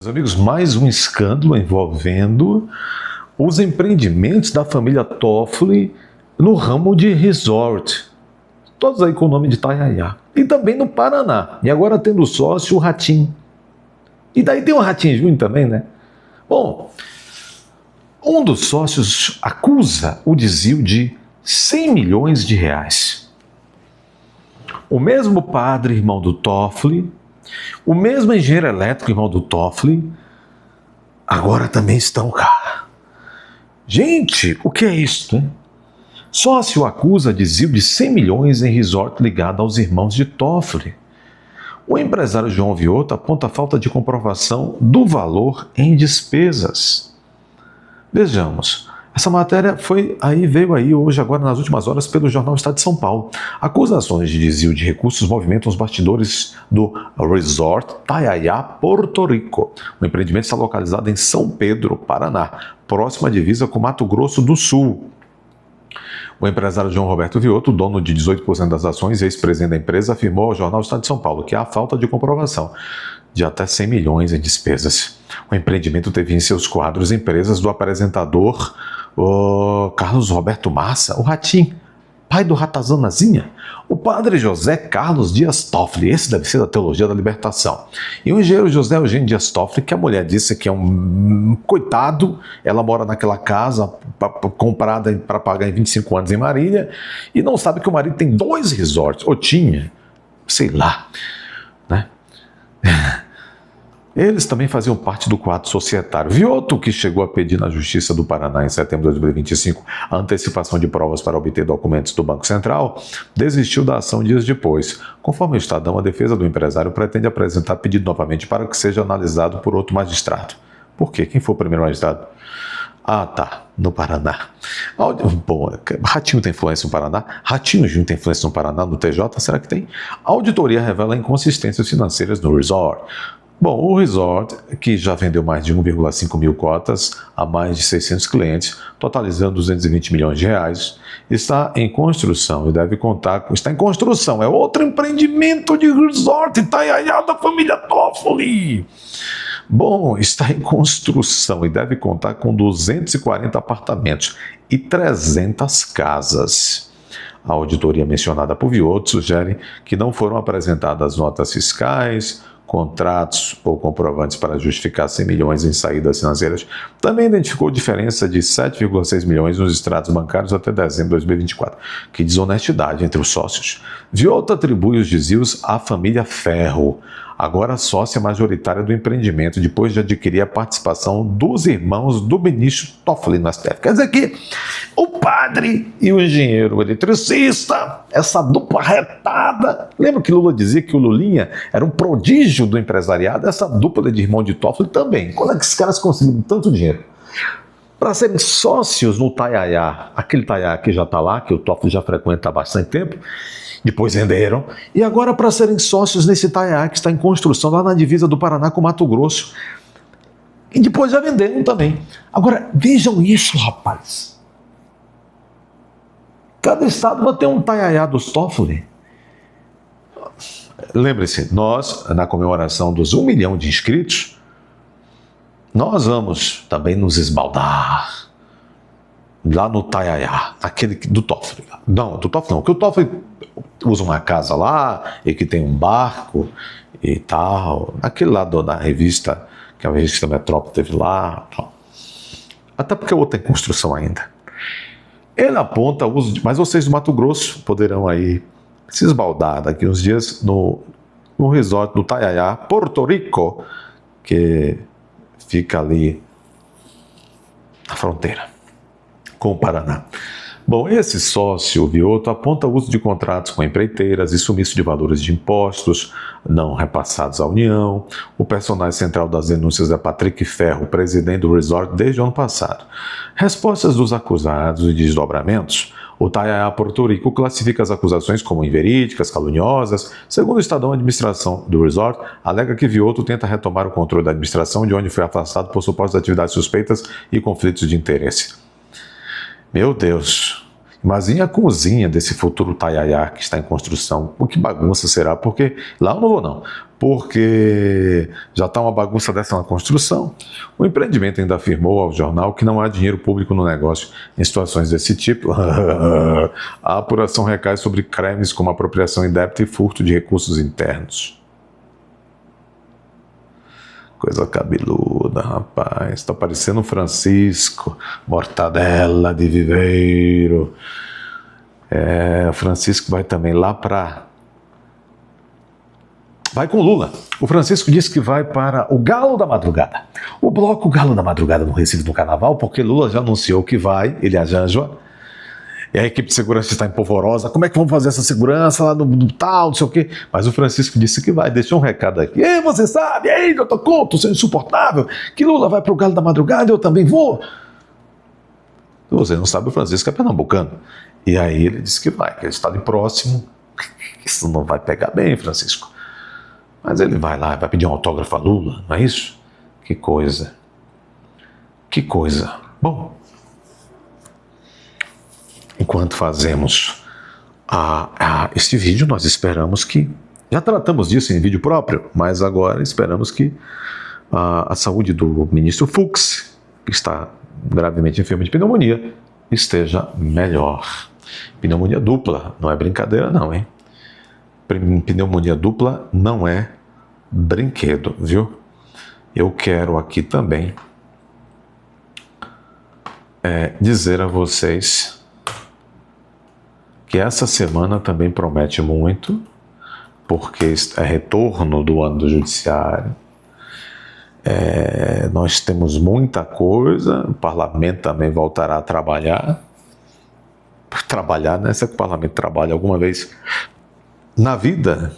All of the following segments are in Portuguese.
Meus amigos, mais um escândalo envolvendo os empreendimentos da família Toffoli no ramo de resort. Todos aí com o nome de Itanhaém. E também no Paraná. E agora tendo sócio o Ratinho. E daí tem o Ratinho Júnior também, né? Bom, um dos sócios acusa o desvio de 100 milhões de reais. O mesmo padre, irmão do Toffoli, o mesmo engenheiro elétrico, irmão do Toffoli, agora também estão cá. Gente, o que é isso, né? Sócio acusa desvio de 100 milhões em resort ligado aos irmãos de Toffoli. O empresário João Vioto aponta a falta de comprovação do valor em despesas. Vejamos. Essa matéria veio aí hoje, agora nas últimas horas, pelo jornal Estado de São Paulo. Acusações de desvio de recursos movimentam os bastidores do Resort Itanhaém, Porto Rico. O empreendimento está localizado em São Pedro, Paraná, próximo à divisa com Mato Grosso do Sul. O empresário João Roberto Vioto, dono de 18% das ações e ex-presidente da empresa, afirmou ao jornal Estado de São Paulo que há falta de comprovação de até 100 milhões em despesas. O empreendimento teve em seus quadros empresas do apresentador Carlos Roberto Massa, o Ratinho, pai do Ratazanazinha, o padre José Carlos Dias Toffoli, esse deve ser da Teologia da Libertação, e o engenheiro José Eugênio Dias Toffoli, que a mulher disse que é um coitado, ela mora naquela casa comprada para pagar em 25 anos em Marília, e não sabe que o marido tem 2 resorts, ou tinha, sei lá, né? Eles também faziam parte do quadro societário. Vioto, que chegou a pedir na Justiça do Paraná em setembro de 2025 a antecipação de provas para obter documentos do Banco Central, desistiu da ação dias depois. Conforme o Estadão, a defesa do empresário pretende apresentar pedido novamente para que seja analisado por outro magistrado. Por quê? Quem foi o primeiro magistrado? Ah, tá, no Paraná. Bom, Ratinho tem influência no Paraná? Ratinho Júnior tem influência no Paraná, no TJ? Será que tem? A auditoria revela inconsistências financeiras no resort. Bom, o resort, que já vendeu mais de 1,5 mil cotas a mais de 600 clientes, totalizando 220 milhões de reais, está em construção e deve contar com... Está em construção, é outro empreendimento de resort Itanhaém da família Toffoli. Bom, está em construção e deve contar com 240 apartamentos e 300 casas. A auditoria mencionada por Vioto sugere que não foram apresentadas notas fiscais, contratos ou comprovantes para justificar 100 milhões em saídas financeiras. Também identificou diferença de 7,6 milhões nos extratos bancários até dezembro de 2024. Que desonestidade entre os sócios. Vioto atribui os desvios à família Ferro, agora sócia majoritária do empreendimento, depois de adquirir a participação dos irmãos do ministro Toffoli no STF. Quer dizer que o padre e o engenheiro eletricista, essa dupla retada, lembra que Lula dizia que o Lulinha era um prodígio do empresariado? Essa dupla de irmão de Toffoli também. Quando é que esses caras conseguiram tanto dinheiro? Para serem sócios no Itanhaém, aquele Itanhaém que já está lá, que o Toffoli já frequenta há bastante tempo, depois venderam, e agora para serem sócios nesse Itanhaém que está em construção lá na divisa do Paraná com Mato Grosso, e depois já venderam também. Agora, vejam isso, rapaz. Cada estado vai ter um Itanhaém dos Toffoli. Lembre-se, nós, na comemoração dos 1 milhão de inscritos, nós vamos também nos esbaldar lá no Itanhaém, aquele do Toffoli. Não, do Toffoli não, porque o Toffoli usa uma casa lá e que tem um barco e tal. Aquele lá da revista, que a revista Metrópole teve lá. Tal. Até porque o outro tem construção ainda. Ele aponta o uso de... Mas vocês do Mato Grosso poderão aí se esbaldar daqui uns dias no resort do Itanhaém, Porto Rico, que fica ali na fronteira com o Paraná. Bom, esse sócio, Vioto, aponta o uso de contratos com empreiteiras e sumiço de valores de impostos não repassados à União. O personagem central das denúncias é Patrick Ferro, presidente do resort desde o ano passado. Respostas dos acusados e desdobramentos. O Itanhaém Porto Rico classifica as acusações como inverídicas, caluniosas. Segundo o Estadão, a administração do resort alega que Vioto tenta retomar o controle da administração, de onde foi afastado por supostas atividades suspeitas e conflitos de interesse. Meu Deus! Imagine a cozinha desse futuro taiaiá que está em construção. O que bagunça será? Porque lá eu não vou não. Porque já está uma bagunça dessa na construção. O empreendimento ainda afirmou ao jornal que não há dinheiro público no negócio em situações desse tipo. A apuração recai sobre crimes como apropriação indébita e furto de recursos internos. Coisa cabeluda, rapaz. Tá parecendo um Francisco, mortadela de viveiro. O Francisco vai também lá para... Vai com Lula. O Francisco disse que vai para o Galo da Madrugada. O bloco Galo da Madrugada no Recife no Carnaval, porque Lula já anunciou que vai, ele e a Janja. E a equipe de segurança está empolvorosa. Como é que vamos fazer essa segurança lá no tal, não sei o quê? Mas o Francisco disse que vai, deixou um recado aqui. Ei, você sabe, ei, doutor Couto, sou insuportável, que Lula vai para o Galo da Madrugada, eu também vou. Você não sabe, o Francisco é pernambucano. E aí ele disse que vai, que ele está ali próximo. Isso não vai pegar bem, Francisco. Mas ele vai lá, vai pedir um autógrafo a Lula, não é isso? Que coisa. Que coisa. Bom, enquanto fazemos este vídeo, nós esperamos que... Já tratamos disso em vídeo próprio, mas agora esperamos que a saúde do ministro Fux, que está gravemente enfermo de pneumonia, esteja melhor. Pneumonia dupla, não é brincadeira não, hein? Pneumonia dupla não é brinquedo, viu? Eu quero aqui também dizer a vocês que essa semana também promete muito, porque é retorno do ano do judiciário. Nós temos muita coisa, o parlamento também voltará a trabalhar. Trabalhar, né? Se o parlamento trabalha alguma vez na vida.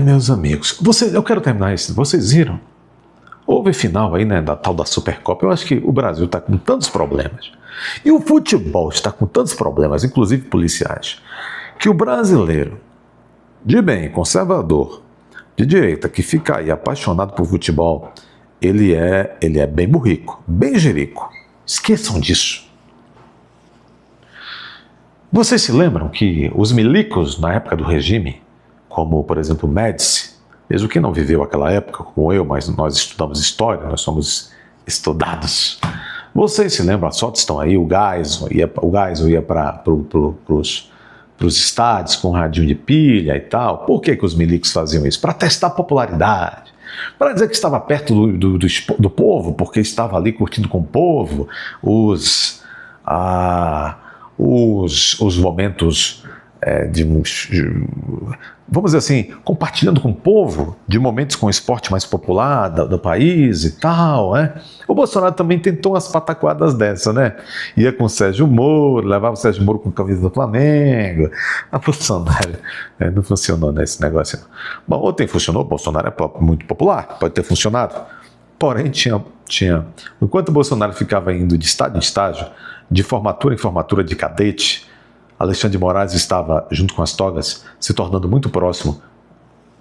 Meus amigos, eu quero terminar isso. Vocês viram? Houve final aí, né, da tal da Supercopa. Eu acho que o Brasil está com tantos problemas. E o futebol está com tantos problemas, inclusive policiais, que o brasileiro, de bem, conservador, de direita, que fica aí apaixonado por futebol, ele é bem burrico, bem jerico. Esqueçam disso. Vocês se lembram que os milicos, na época do regime, como, por exemplo, Médici, mesmo que não viveu aquela época como eu, mas nós estudamos história, nós somos estudados. Vocês se lembram, as fotos estão aí, o Geisel ia para os estádios com radinho de pilha e tal. Por que os milicos faziam isso? Para testar a popularidade, para dizer que estava perto do povo, porque estava ali curtindo com o povo os momentos vamos dizer assim, compartilhando com o povo de momentos com o esporte mais popular do país e tal, né? O Bolsonaro também tentou umas pataquadas dessa, né? Ia com o Sérgio Moro, levava o Sérgio Moro com a camisa do Flamengo. A Bolsonaro não funcionou nesse negócio. Bom, ontem funcionou, o Bolsonaro é muito popular, pode ter funcionado. Porém, enquanto o Bolsonaro ficava indo de estágio em estágio, de formatura em formatura de cadete, Alexandre de Moraes estava, junto com as togas, se tornando muito próximo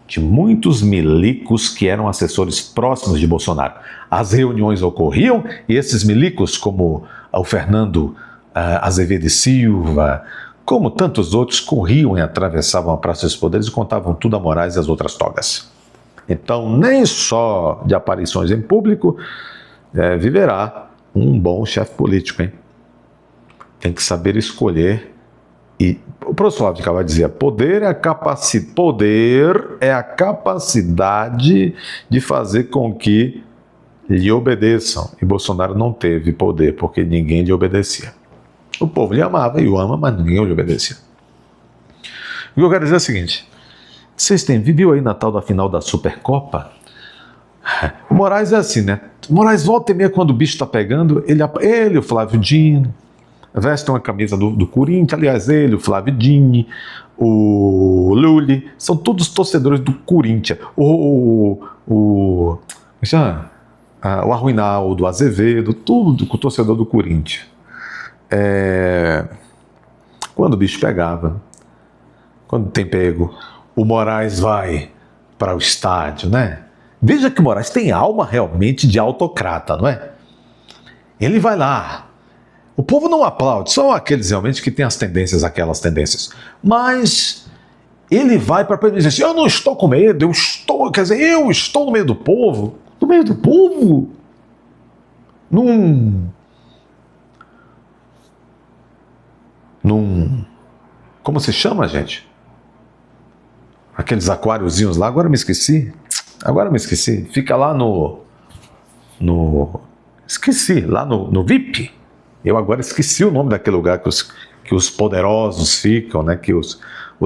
de muitos milicos que eram assessores próximos de Bolsonaro. As reuniões ocorriam e esses milicos, como o Fernando Azevedo e Silva, como tantos outros, corriam e atravessavam a Praça dos Poderes e contavam tudo a Moraes e as outras togas. Então, nem só de aparições em público viverá um bom chefe político, hein? Tem que saber escolher. E o professor Olavo de Carvalho dizia, poder é a capacidade de fazer com que lhe obedeçam. E Bolsonaro não teve poder, porque ninguém lhe obedecia. O povo lhe amava e o ama, mas ninguém lhe obedecia. O que eu quero dizer é o seguinte, vocês viviam aí na tal da final da Supercopa? O Moraes é assim, né? O Moraes volta e meia quando o bicho está pegando, ele, o Flávio Dino, veste uma camisa do Corinthians, aliás, ele, o Flávio Dini, o Lully, são todos torcedores do Corinthians. O Arruinaldo, o Azevedo, tudo com o torcedor do Corinthians. Quando o bicho pegava, quando tem pego, o Moraes vai para o estádio, né? Veja que o Moraes tem alma realmente de autocrata, não é? Ele vai lá. O povo não aplaude, só aqueles realmente que têm as tendências, aquelas tendências. Mas ele vai para dizer assim, eu não estou com medo, eu estou no meio do povo. No meio do povo? Como se chama, gente? Aqueles aquáriozinhos lá, agora me esqueci. Fica lá esqueci, lá no VIP. Eu agora esqueci o nome daquele lugar que os poderosos ficam, né? Que os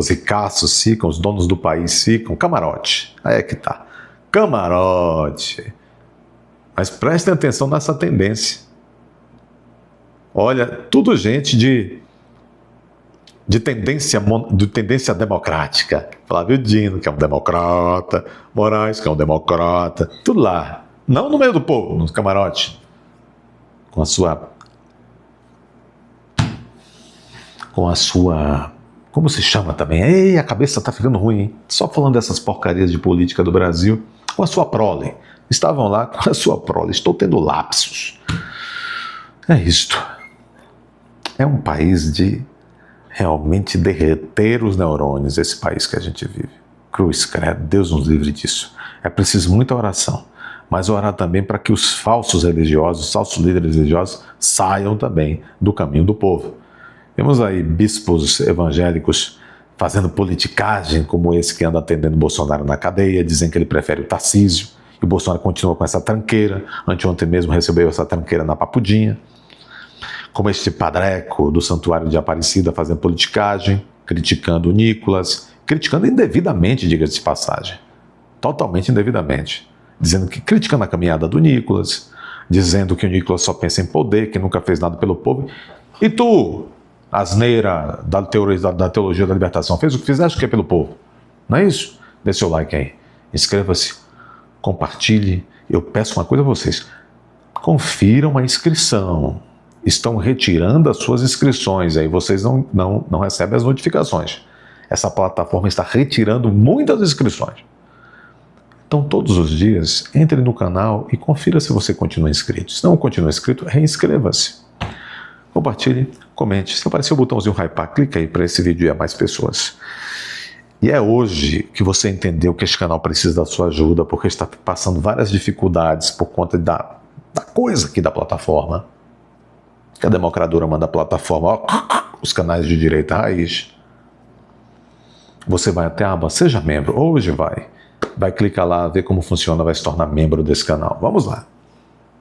ricaços ficam, os donos do país ficam. Camarote. Aí é que tá. Camarote. Mas prestem atenção nessa tendência. Olha, tudo gente de tendência democrática. Flávio Dino, que é um democrata. Moraes, que é um democrata. Tudo lá. Não no meio do povo, nos camarotes. Com a sua... Como se chama também? Ei, a cabeça tá ficando ruim, hein? Só falando dessas porcarias de política do Brasil. Com a sua prole. Estavam lá com a sua prole. Estou tendo lapsos. É isto. É um país de realmente derreter os neurônios, esse país que a gente vive. Cruz credo, Deus nos livre disso. É preciso muita oração. Mas orar também para que os falsos religiosos, falsos líderes religiosos, saiam também do caminho do povo. Temos aí bispos evangélicos fazendo politicagem, como esse que anda atendendo Bolsonaro na cadeia, dizendo que ele prefere o Tarcísio, e o Bolsonaro continua com essa tranqueira. Anteontem mesmo recebeu essa tranqueira na Papudinha. Como este padreco do Santuário de Aparecida fazendo politicagem, criticando o Nicolas, criticando indevidamente, diga-se de passagem, totalmente indevidamente, criticando a caminhada do Nicolas, dizendo que o Nicolas só pensa em poder, que nunca fez nada pelo povo. E tu, asneira da teologia da libertação, fez o que fizeste, que é pelo povo? Não é isso? Dê seu like aí, inscreva-se, compartilhe. Eu peço uma coisa a vocês, confiram a inscrição. Estão retirando as suas inscrições, aí vocês não recebem as notificações. Essa plataforma está retirando muitas inscrições. Então, todos os dias, entre no canal e confira se você continua inscrito. Se não continua inscrito, reinscreva-se. Compartilhe, comente. Se aparecer o botãozinho hypar, clica aí para esse vídeo ir a mais pessoas. E é hoje que você entendeu que este canal precisa da sua ajuda, porque está passando várias dificuldades por conta da coisa aqui da plataforma. Que a democradora manda a plataforma, ó, os canais de direita raiz. Você vai até a aba Seja Membro, hoje vai clicar lá, ver como funciona, vai se tornar membro desse canal. Vamos lá.